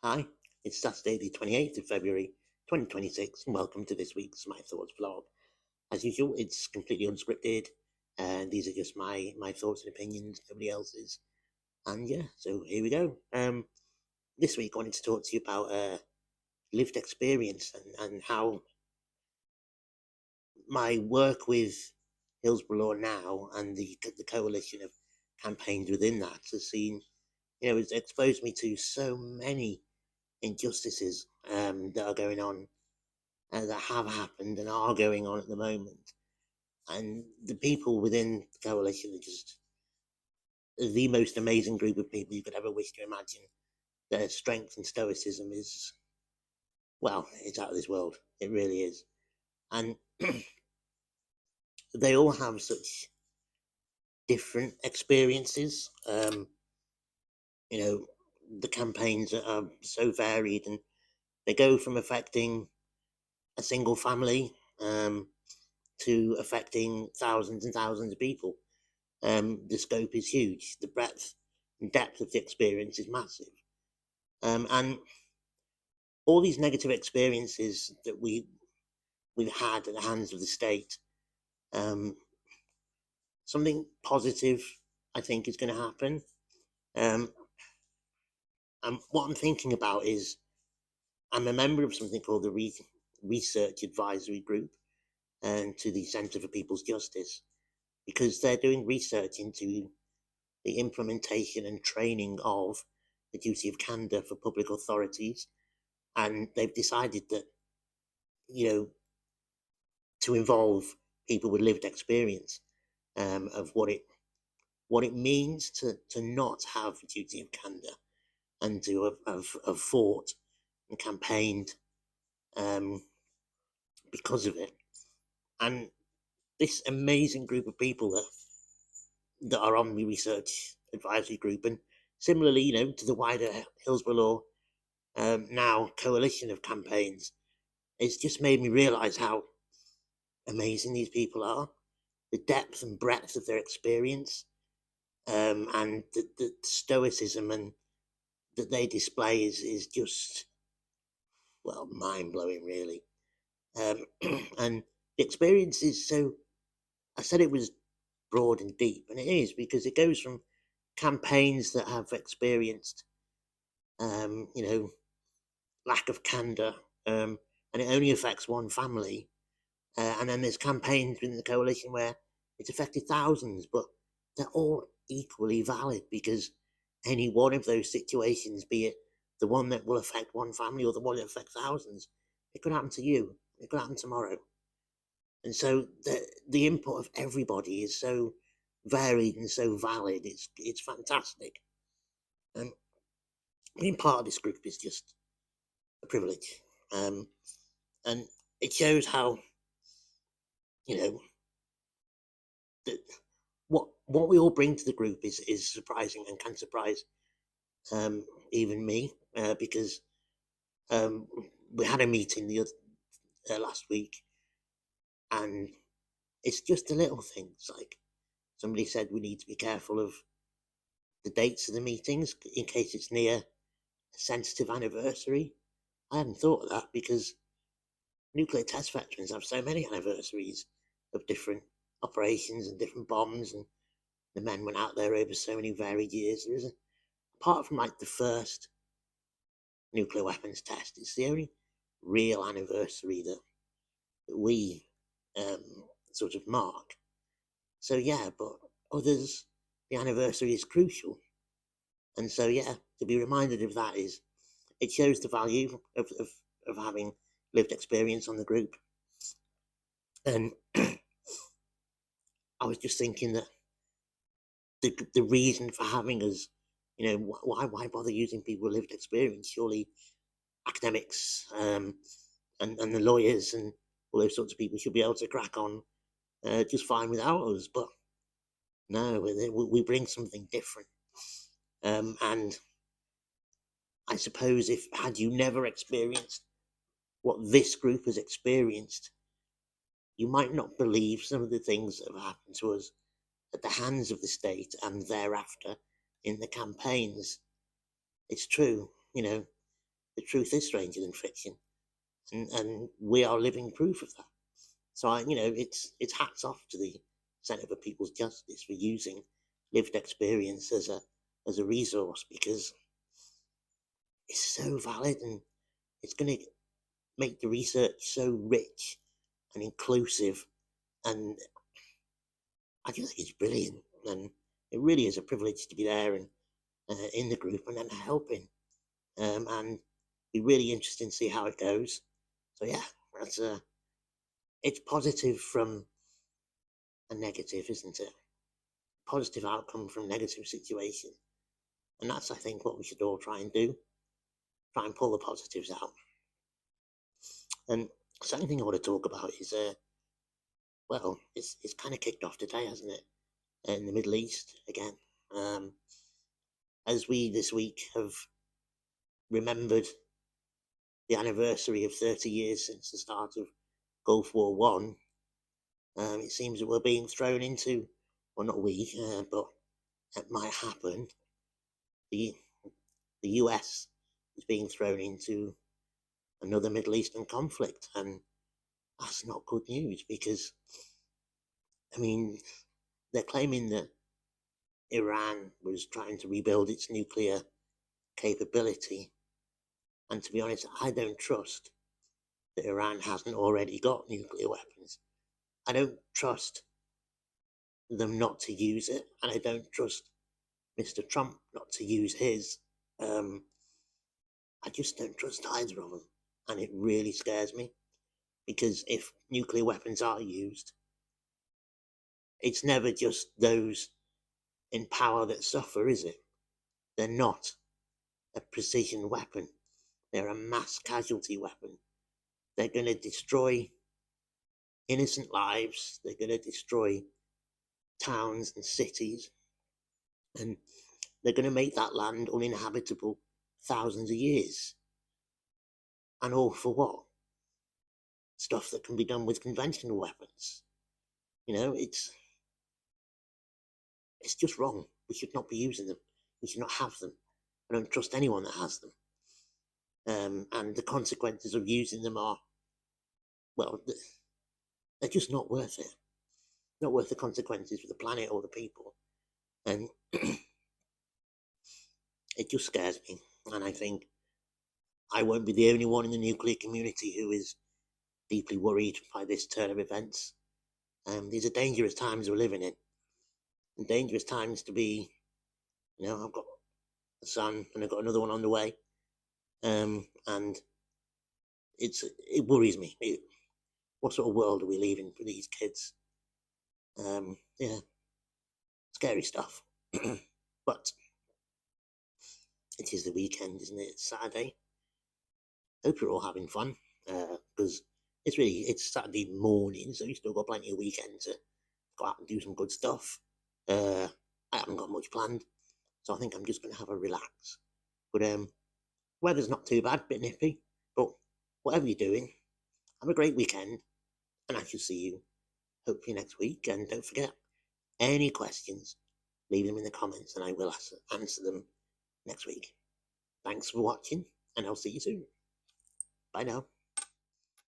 Hi, it's Saturday the 28th of February 2026 and welcome to this week's My Thoughts vlog. As usual, it's completely unscripted and these are just my thoughts and opinions, nobody else's. And yeah, so here we go. This week I wanted to talk to you about lived experience and how my work with Hillsborough now and the coalition of campaigns within that has seen, it's exposed me to so many injustices that are going on, that have happened and are going on at the moment. And the people within the coalition are just the most amazing group of people you could ever wish to imagine. Their strength and stoicism is, well, it's out of this world. It really is. And they all have such different experiences. You know, the campaigns are so varied and they go from affecting a single family to affecting thousands and thousands of people. The scope is huge. The breadth and depth of the experience is massive. And all these negative experiences that we've had at the hands of the state, something positive, I think, is going to happen. And what I'm thinking about is I'm a member of something called the Research Advisory Group and to the Centre for People's Justice, because they're doing research into the implementation and training of the duty of candour for public authorities. And they've decided that, to involve people with lived experience of what it means to not have a duty of candour and to have fought and campaigned because of it. And this amazing group of people that are on the research advisory group, and similarly, to the wider Hillsborough now coalition of campaigns, it's just made me realise how amazing these people are, the depth and breadth of their experience, and the stoicism and that they display is just, well, mind-blowing, really. And the experience is so, I said it was broad and deep, and it is, because it goes from campaigns that have experienced, lack of candour, and it only affects one family. And then there's campaigns within the coalition where it's affected thousands, but they're all equally valid, because any one of those situations, be it the one that will affect one family or the one that affects thousands, it could happen to you, it could happen tomorrow. And so the input of everybody is so varied and so valid. It's fantastic. And being part of this group is just a privilege. And it shows how, that what we all bring to the group is surprising and can surprise even me, because we had a meeting the other last week, and it's just the little things, like somebody said we need to be careful of the dates of the meetings in case it's near a sensitive anniversary. I hadn't thought of that, because nuclear test veterans have so many anniversaries of different operations and different bombs, and the men went out there over so many varied years. There isn't, apart from like the first nuclear weapons test, it's the only real anniversary that we sort of mark. So yeah, but others, the anniversary is crucial. And so yeah, to be reminded of that it shows the value of having lived experience on the group. And I was just thinking that the reason for having us, why bother using people with lived experience? Surely academics and the lawyers and all those sorts of people should be able to crack on just fine without us. But no, we bring something different. And I suppose if had you never experienced what this group has experienced, you might not believe some of the things that have happened to us at the hands of the state and thereafter in the campaigns. It's true, the truth is stranger than fiction, and we are living proof of that. So it's hats off to the Centre for People's Justice for using lived experience as a resource, because it's so valid, and it's going to make the research so rich and inclusive, and I just think it's brilliant, and it really is a privilege to be there and in the group and helping, and be really interesting to see how it goes. So yeah, that's it's positive from a negative, isn't it? Positive outcome from negative situation, and that's, I think, what we should all try and do. Try and pull the positives out. And the second thing I want to talk about is well, it's kind of kicked off today, hasn't it? In the Middle East again, as we this week have remembered the anniversary of 30 years since the start of Gulf War One. It seems that we're being thrown into, well, not we, but it might happen. The US is being thrown into another Middle Eastern conflict, and that's not good news, because, I mean, they're claiming that Iran was trying to rebuild its nuclear capability, and to be honest, I don't trust that Iran hasn't already got nuclear weapons. I don't trust them not to use it, and I don't trust Mr. Trump not to use his. I just don't trust either of them, and it really scares me, because if nuclear weapons are used, it's never just those in power that suffer, is it? They're not a precision weapon. They're a mass casualty weapon. They're going to destroy innocent lives. They're going to destroy towns and cities. And they're going to make that land uninhabitable thousands of years. And all for what? Stuff that can be done with conventional weapons. It's just wrong. We should not be using them. We should not have them. I don't trust anyone that has them. And the consequences of using them are, well, they're just not worth it. Not worth the consequences for the planet or the people. And it just scares me. And I think I won't be the only one in the nuclear community who is deeply worried by this turn of events. These are dangerous times we're living in. And dangerous times to be, I've got a son and I've got another one on the way. And it worries me. What sort of world are we leaving for these kids? Yeah, scary stuff. But it is the weekend, isn't it? It's Saturday. Hope you're all having fun, because it's Saturday morning, so you still got plenty of weekend to go out and do some good stuff. I haven't got much planned, so I think I'm just going to have a relax. But weather's not too bad, bit nippy. But whatever you're doing, have a great weekend, and I shall see you hopefully next week. And don't forget, any questions, leave them in the comments, and I will answer them next week. Thanks for watching, and I'll see you soon. Bye now.